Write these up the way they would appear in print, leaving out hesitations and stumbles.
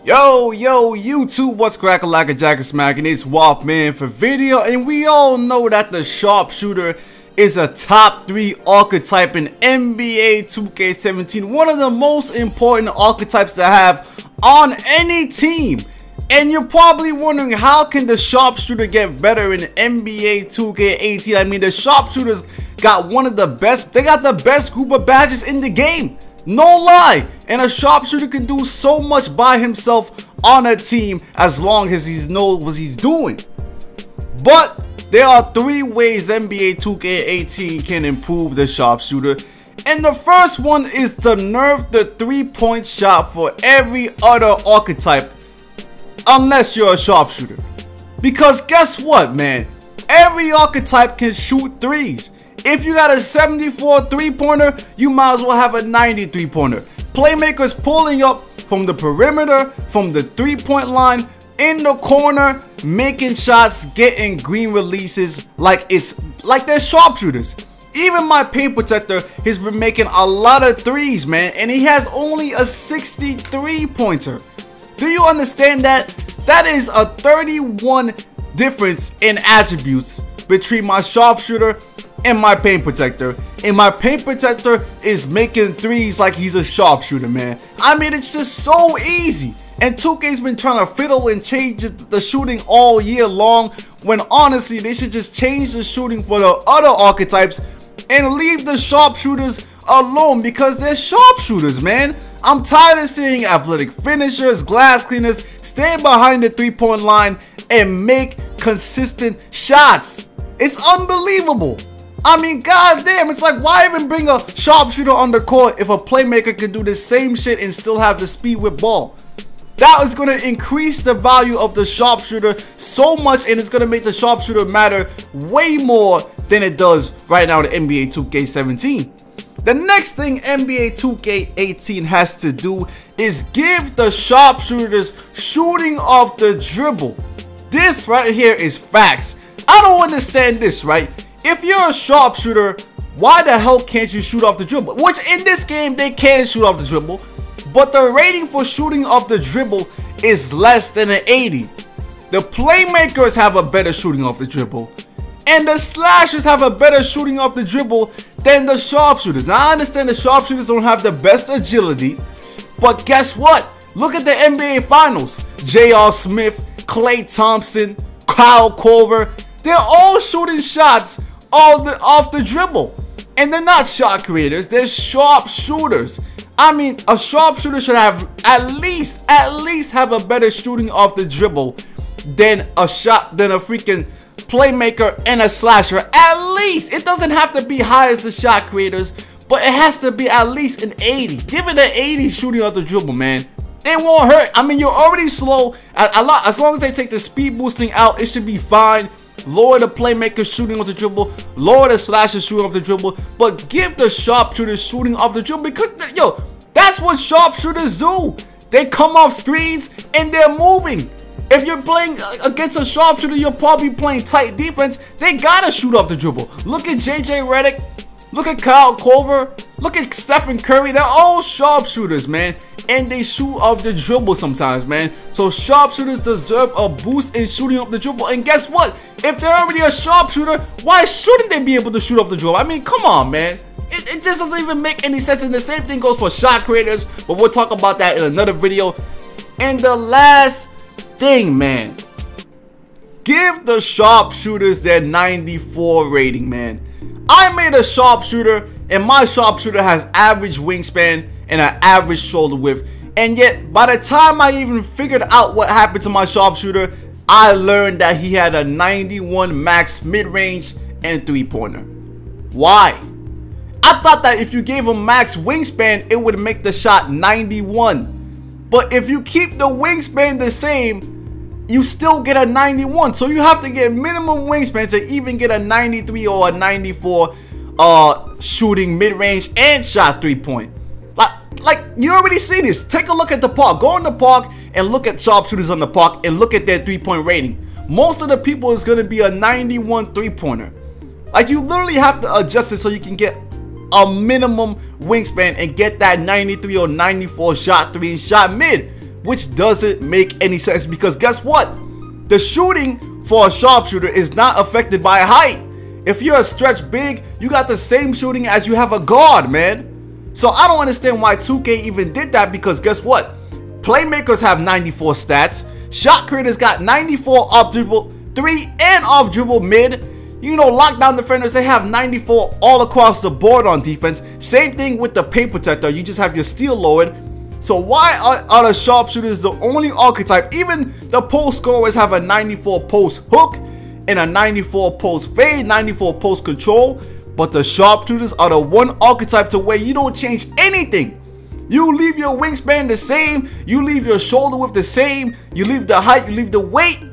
Yo, YouTube, what's crackalackajackasmacin? It's Waffleman for video, and we all know that the Sharpshooter is a top 3 archetype in NBA 2K17, one of the most important archetypes to have on any team. And you're probably wondering, how can the Sharpshooter get better in NBA 2K18? I mean, the Sharpshooters got one of the best, they got the best group of badges in the game. No lie. And a Sharpshooter can do so much by himself on a team as long as he knows what he's doing. But there are 3 ways NBA 2K18 can improve the Sharpshooter. And the first one is to nerf the 3-point shot for every other archetype, unless you're a Sharpshooter. Because guess what, man? Every archetype can shoot threes. If you got a 74 3-pointer, you might as well have a 90 3-pointer. Playmakers pulling up from the perimeter, from the 3-point line, in the corner, making shots, getting green releases like they're Sharpshooters. Even my paint protector has been making a lot of threes, man, and he has only a 63-pointer. Do you understand that? That is a 31 difference in attributes between my Sharpshooter and my paint protector. And my paint protector is making threes like he's a Sharpshooter, man. I mean, it's just so easy. And 2K's been trying to fiddle and change the shooting all year long, when honestly they should just change the shooting for the other archetypes and leave the Sharpshooters alone, because they're Sharpshooters, man. I'm tired of seeing athletic finishers, glass cleaners stay behind the 3-point line and make consistent shots. It's unbelievable. I mean, goddamn, it's like, why even bring a Sharpshooter on the court if a playmaker can do the same shit and still have the speed with ball? That is going to increase the value of the Sharpshooter so much, and it's going to make the Sharpshooter matter way more than it does right now in NBA 2K17. The next thing NBA 2K18 has to do is give the Sharpshooters shooting off the dribble. This right here is facts. I don't understand this, right? If you're a Sharpshooter, why the hell can't you shoot off the dribble? Which in this game they can shoot off the dribble, but the rating for shooting off the dribble is less than an 80. The playmakers have a better shooting off the dribble, and the slashers have a better shooting off the dribble than the Sharpshooters. Now I understand the Sharpshooters don't have the best agility, but guess what? Look at the NBA Finals. J.R. Smith, Klay Thompson, Kyle Korver, they're all shooting shots off the dribble. And they're not shot creators, they're Sharpshooters. I mean, a Sharpshooter should have at least have a better shooting off the dribble than a freaking playmaker and a slasher. At least. It doesn't have to be high as the shot creators, but it has to be at least an 80. Give it an 80 shooting off the dribble, man. It won't hurt. I mean, you're already slow. As long as they take the speed boosting out, it should be fine. Lower the playmakers shooting off the dribble, lower the slashers shooting off the dribble, but give the Sharpshooters shooting off the dribble, because yo, that's what Sharpshooters do. They come off screens and they're moving. If you're playing against a Sharpshooter, you're probably playing tight defense. They gotta shoot off the dribble. Look at JJ Redick. Look at Kyle Korver. Look at Stephen Curry. They're all Sharpshooters, man. And they shoot off the dribble sometimes, man. So Sharpshooters deserve a boost in shooting off the dribble. And guess what? If they're already a Sharpshooter, why shouldn't they be able to shoot off the dribble? I mean, come on, man. It just doesn't even make any sense. And the same thing goes for shot creators, but we'll talk about that in another video. And the last thing, man, give the Sharpshooters their 94 rating, man. I made a Sharpshooter, and my Sharpshooter has average wingspan and an average shoulder width, and yet by the time I even figured out what happened to my Sharpshooter, I learned that he had a 91 max mid-range and 3-pointer. Why? I thought that if you gave him max wingspan, it would make the shot 91, but if you keep the wingspan the same, you still get a 91. So you have to get minimum wingspan to even get a 93 or a 94 shooting mid-range and shot 3-point. Like you already see this. Take a look at the park. Go in the park and look at Sharpshooters on the park and look at their 3-point rating. Most of the people is going to be a 91 3-pointer. Like, you literally have to adjust it so you can get a minimum wingspan and get that 93 or 94 shot 3 and shot mid. which doesn't make any sense because guess what? The shooting for a sharpshooter is not affected by height. If you're a stretch big, you got the same shooting as you have a guard, man. So I don't understand why 2K even did that because guess what? Playmakers have 94 stats. Shot creators got 94 off-dribble 3 and off-dribble mid. You know, lockdown defenders, they have 94 all across the board on defense. Same thing with the paint protector. You just have your steal lowered. So why are the sharpshooters the only archetype? Even the post scorers have a 94 post hook and a 94 post fade, 94 post control. But the sharpshooters are the one archetype to where you don't change anything. You leave your wingspan the same. You leave your shoulder width the same. You leave the height, you leave the weight.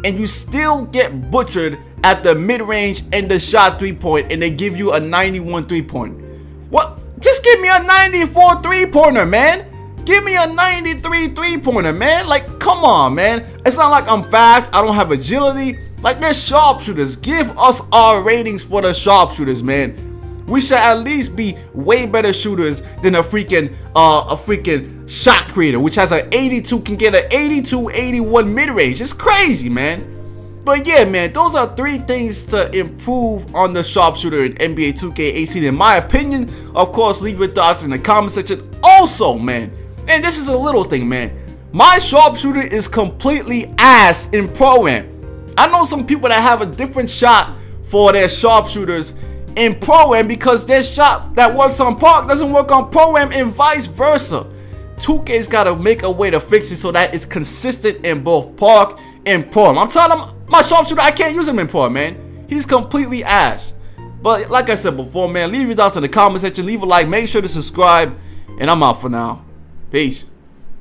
And you still get butchered at the mid-range and the shot 3-point, and they give you a 91 3-point. What? Just give me a 94 3-pointer, man. Give me a 93 3-pointer, man. Like, come on, man. It's not like I'm fast. I don't have agility. Like, they're sharpshooters. Give us our ratings for the sharpshooters, man. We should at least be way better shooters than a freaking shot creator, which has an 82, can get an 82, 81 mid-range. It's crazy, man. But yeah, man, those are 3 things to improve on the sharpshooter in NBA 2K18 in my opinion. Of course, leave your thoughts in the comment section. Also, man, and this is a little thing, man, my sharpshooter is completely ass in Pro-Am. I know some people that have a different shot for their sharpshooters in Pro-Am because their shot that works on Park doesn't work on Pro-Am and vice versa. 2K's got to make a way to fix it so that it's consistent in both Park and Pro-Am. I'm telling them, my sharpshooter, I can't use him in Pro-Am, man. He's completely ass. But like I said before, man, leave your thoughts in the comment section. Leave a like. Make sure to subscribe. And I'm out for now. Peace.